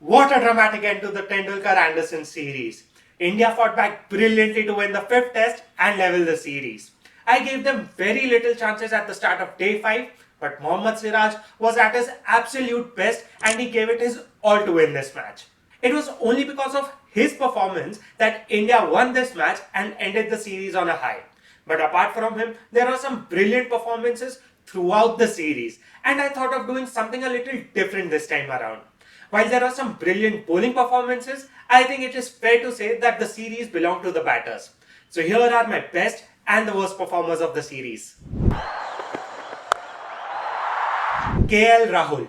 What a dramatic end to the Tendulkar-Anderson series. India fought back brilliantly to win the fifth test and level the series. I gave them very little chances at the start of day 5, but Mohammad Siraj was at his absolute best and he gave it his all to win this match. It was only because of his performance that India won this match and ended the series on a high. But apart from him, there are some brilliant performances throughout the series, and I thought of doing something a little different this time around. While there are some brilliant bowling performances, I think it is fair to say that the series belong to the batters. So here are my best and the worst performers of the series. KL Rahul.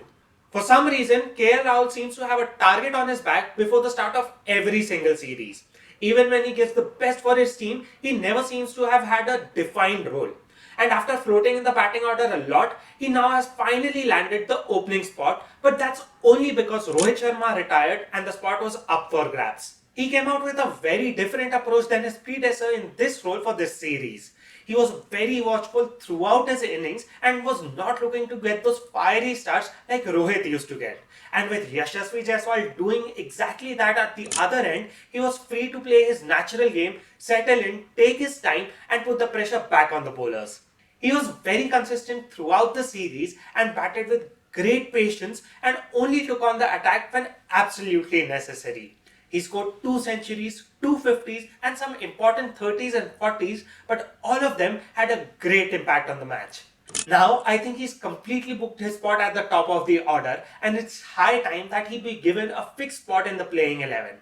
For some reason, KL Rahul seems to have a target on his back before the start of every single series. Even when he gives the best for his team, he never seems to have had a defined role. And after floating in the batting order a lot, he now has finally landed the opening spot, but that's only because Rohit Sharma retired and the spot was up for grabs. He came out with a very different approach than his predecessor in this role for this series. He was very watchful throughout his innings and was not looking to get those fiery starts like Rohit used to get. And with Yashasvi Jaiswal doing exactly that at the other end, he was free to play his natural game, settle in, take his time and put the pressure back on the bowlers. He was very consistent throughout the series and batted with great patience and only took on the attack when absolutely necessary. He scored 2 centuries, 250s and some important 30s and 40s, but all of them had a great impact on the match. Now, I think he's completely booked his spot at the top of the order and it's high time that he be given a fixed spot in the playing 11.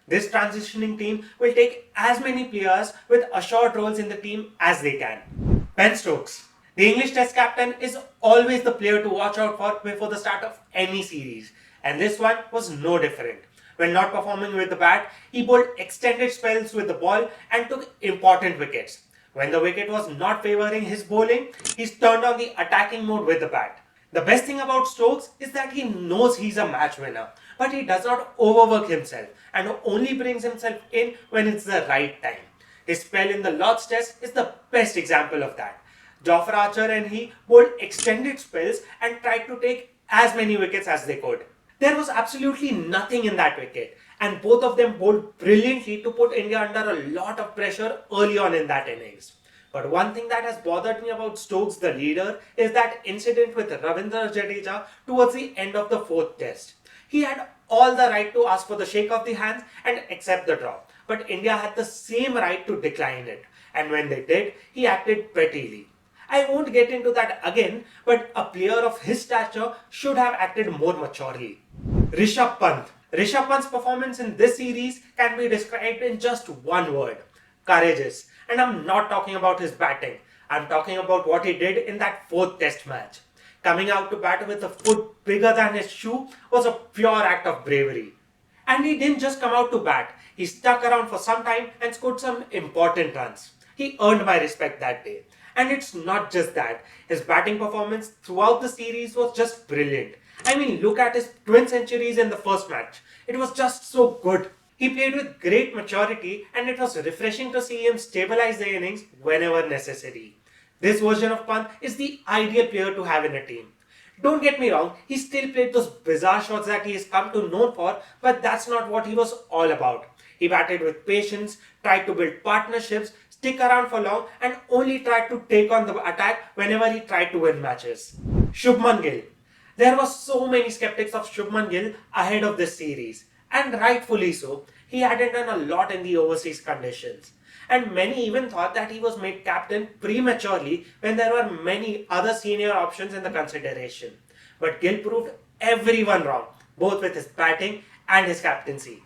This transitioning team will take as many players with assured roles in the team as they can. Ben Stokes. The English Test captain is always the player to watch out for before the start of any series, and this one was no different. When not performing with the bat, he bowled extended spells with the ball and took important wickets. When the wicket was not favouring his bowling, he turned on the attacking mode with the bat. The best thing about Stokes is that he knows he's a match winner, but he does not overwork himself and only brings himself in when it's the right time. His spell in the Lord's Test is the best example of that. Jofra Archer and he bowled extended spells and tried to take as many wickets as they could. There was absolutely nothing in that wicket, and both of them bowled brilliantly to put India under a lot of pressure early on in that innings. But one thing that has bothered me about Stokes, the leader, is that incident with Ravindra Jadeja towards the end of the fourth test. He had all the right to ask for the shake of the hands and accept the drop, but India had the same right to decline it, and when they did, he acted prettily. I won't get into that again, but a player of his stature should have acted more maturely. Rishabh Pant. Rishabh Pant's performance in this series can be described in just one word: courageous. And I'm not talking about his batting. I'm talking about what he did in that fourth test match. Coming out to bat with a foot bigger than his shoe was a pure act of bravery. And he didn't just come out to bat. He stuck around for some time and scored some important runs. He earned my respect that day. And it's not just that. His batting performance throughout the series was just brilliant. I mean, look at his twin centuries in the first match. It was just so good. He played with great maturity and it was refreshing to see him stabilize the innings whenever necessary. This version of Pant is the ideal player to have in a team. Don't get me wrong, he still played those bizarre shots that he has come to know for, but that's not what he was all about. He batted with patience, tried to build partnerships, stick around for long, and only tried to take on the attack whenever he tried to win matches. Shubman Gill. There were so many skeptics of Shubman Gill ahead of this series, and rightfully so. He hadn't done a lot in the overseas conditions. And many even thought that he was made captain prematurely when there were many other senior options in the consideration. But Gill proved everyone wrong, both with his batting and his captaincy.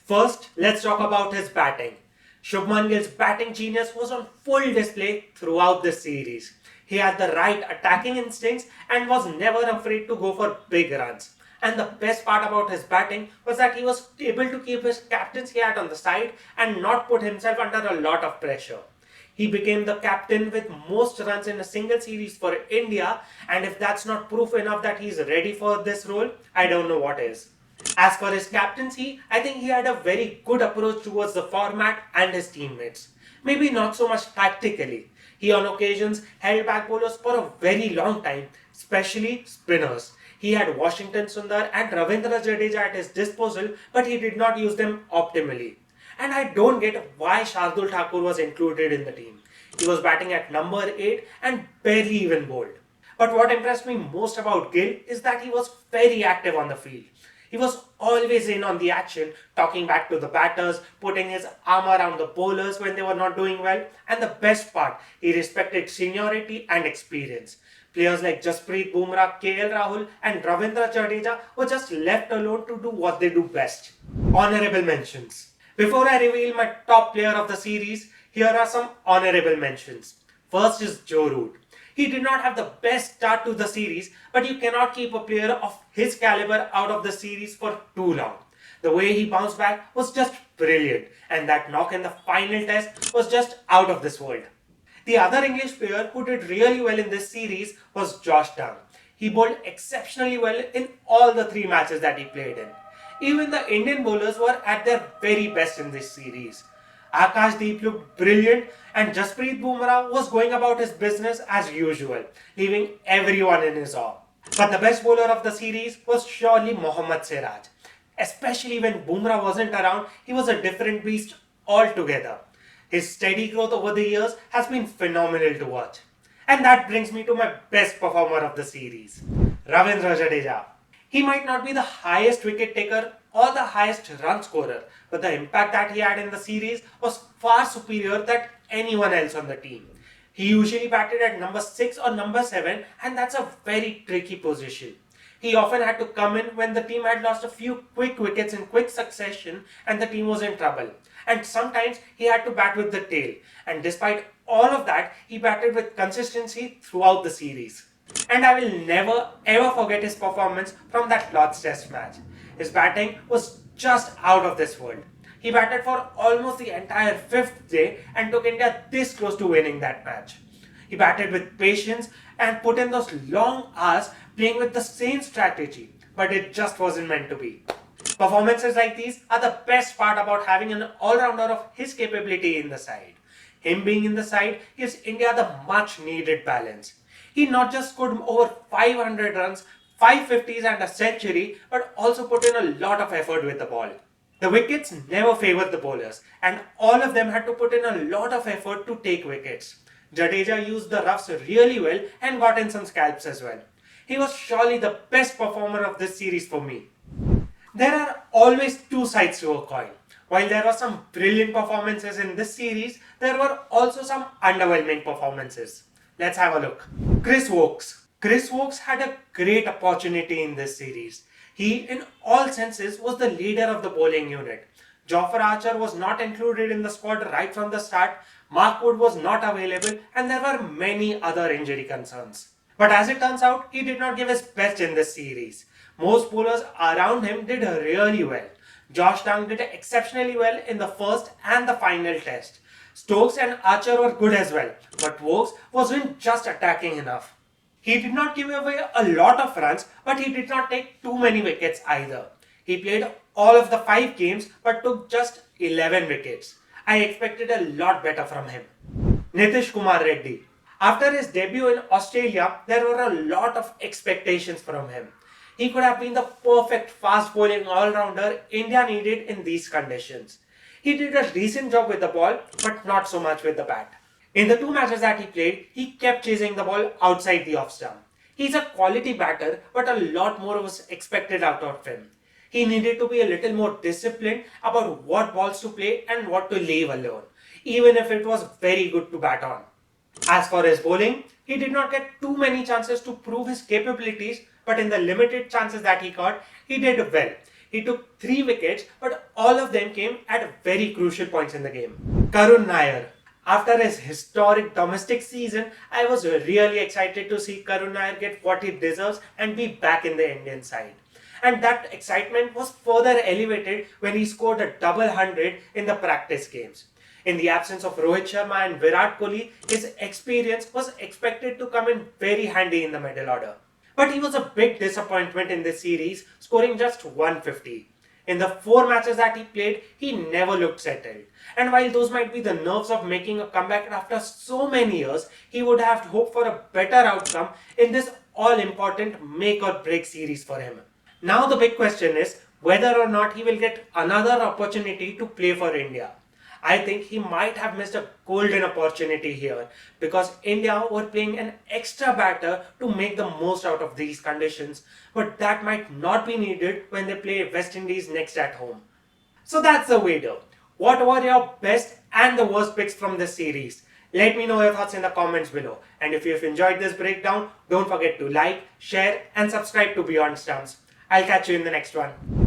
First, let's talk about his batting. Shubman Gill's batting genius was on full display throughout this series. He had the right attacking instincts and was never afraid to go for big runs. And the best part about his batting was that he was able to keep his captaincy hat on the side and not put himself under a lot of pressure. He became the captain with most runs in a single series for India, and if that's not proof enough that he's ready for this role, I don't know what is. As for his captaincy, I think he had a very good approach towards the format and his teammates. Maybe not so much tactically. He on occasions held back bowlers for a very long time, especially spinners. He had Washington Sundar and Ravindra Jadeja at his disposal, but he did not use them optimally. And I don't get why Shardul Thakur was included in the team. He was batting at number 8 and barely even bowled. But what impressed me most about Gill is that he was very active on the field. He was always in on the action, talking back to the batters, putting his arm around the bowlers when they were not doing well, and the best part, he respected seniority and experience. Players like Jasprit Bumrah, KL Rahul, and Ravindra Jadeja were just left alone to do what they do best. Honorable mentions. Before I reveal my top player of the series, here are some honorable mentions. First is Joe Root. He did not have the best start to the series, but you cannot keep a player of his caliber out of the series for too long. The way he bounced back was just brilliant, and that knock in the final test was just out of this world. The other English player who did really well in this series was Josh Dowd. He bowled exceptionally well in all the 3 matches that he played in. Even the Indian bowlers were at their very best in this series. Akashdeep looked brilliant and Jasprit Bumrah was going about his business as usual, leaving everyone in his awe. But the best bowler of the series was surely Mohammad Siraj. Especially when Bumrah wasn't around, he was a different beast altogether. His steady growth over the years has been phenomenal to watch. And that brings me to my best performer of the series, Ravindra Jadeja. He might not be the highest wicket taker or the highest run scorer, but the impact that he had in the series was far superior than anyone else on the team. He usually batted at number 6 or number 7, and that's a very tricky position. He often had to come in when the team had lost a few quick wickets in quick succession and the team was in trouble. And sometimes he had to bat with the tail. And despite all of that, he batted with consistency throughout the series. And I will never ever forget his performance from that Lord's Test match. His batting was just out of this world. He batted for almost the entire 5th day and took India this close to winning that match. He batted with patience and put in those long hours playing with the same strategy, but it just wasn't meant to be. Performances like these are the best part about having an all-rounder of his capability in the side. Him being in the side gives India the much needed balance. He not just scored over 500 runs, 550s and a century, but also put in a lot of effort with the ball. The wickets never favoured the bowlers, and all of them had to put in a lot of effort to take wickets. Jadeja used the roughs really well and got in some scalps as well. He was surely the best performer of this series for me. There are always 2 sides to a coin. While there were some brilliant performances in this series, there were also some underwhelming performances. Let's have a look. Chris Woakes. Chris Woakes had a great opportunity in this series. He, in all senses, was the leader of the bowling unit. Jofra Archer was not included in the squad right from the start, Mark Wood was not available, and there were many other injury concerns. But as it turns out, he did not give his best in this series. Most bowlers around him did really well. Josh Dowd did exceptionally well in the first and the final test. Stokes and Archer were good as well, but Woakes wasn't just attacking enough. He did not give away a lot of runs, but he did not take too many wickets either. He played all of the 5 games but took just 11 wickets. I expected a lot better from him. Nitish Kumar Reddy. After his debut in Australia, there were a lot of expectations from him. He could have been the perfect fast bowling all-rounder India needed in these conditions. He did a decent job with the ball, but not so much with the bat. In the 2 matches that he played, he kept chasing the ball outside the off-stump. He's a quality batter, but a lot more was expected out of him. He needed to be a little more disciplined about what balls to play and what to leave alone, even if it was very good to bat on. As for his bowling, he did not get too many chances to prove his capabilities, but in the limited chances that he got, he did well. He took 3 wickets, but all of them came at very crucial points in the game. Karun Nair. After his historic domestic season, I was really excited to see Karun Nair get what he deserves and be back in the Indian side. And that excitement was further elevated when he scored a double 100 in the practice games. In the absence of Rohit Sharma and Virat Kohli, his experience was expected to come in very handy in the middle order. But he was a big disappointment in this series, scoring just 150. In the 4 matches that he played, he never looked settled. And while those might be the nerves of making a comeback after so many years, he would have hoped for a better outcome in this all important make or break series for him. Now the big question is whether or not he will get another opportunity to play for India. I think he might have missed a golden opportunity here because India were playing an extra batter to make the most out of these conditions, but that might not be needed when they play West Indies next at home. So that's the video. What were your best and the worst picks from this series? Let me know your thoughts in the comments below. And if you've enjoyed this breakdown, don't forget to like, share and subscribe to Beyond Stumps. I'll catch you in the next one.